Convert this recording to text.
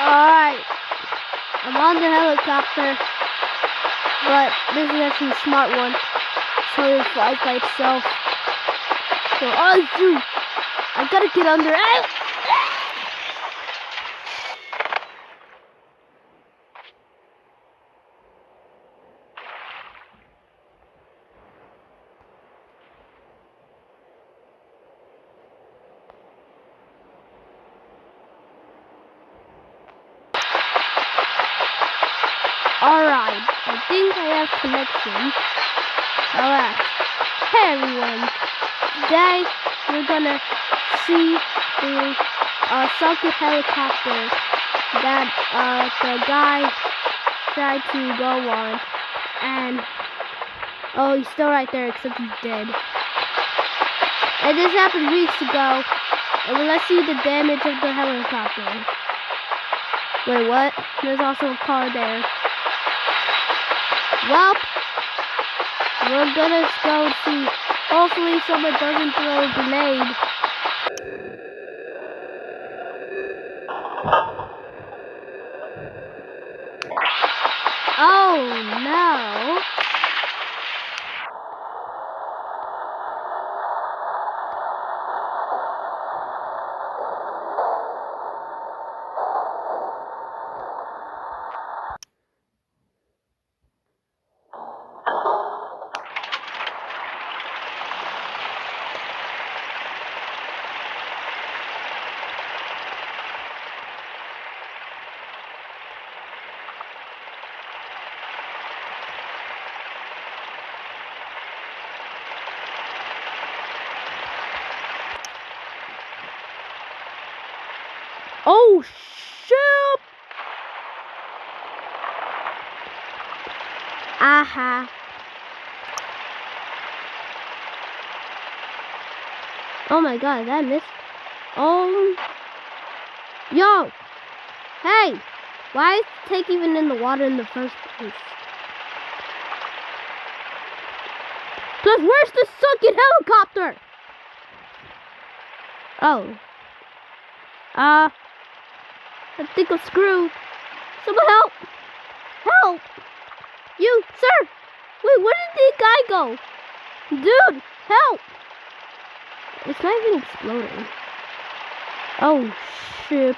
Alright. I'm on the helicopter. But this is actually a smart one. So it flies by itself. So, oh shoot! I gotta get under. Alright, I think I have connection. Alright. Hey everyone. Today we're gonna see the socket helicopter that the guy tried to go on. And oh, he's still right there except he's dead. And this happened weeks ago. And let's see the damage of the helicopter. Wait, what? There's also a car there. Well, we're gonna go see. Hopefully someone doesn't throw a grenade. Oh no. Oh shoot! Aha. Oh my god, that missed. Yo! Hey! Why is the tank even in the water in the first place? Plus, where's the sunken helicopter? Oh. I think I'm screwed. Someone help! Help! You, sir! Wait, where did the guy go? Dude, help! It's not even exploding. Oh, shit.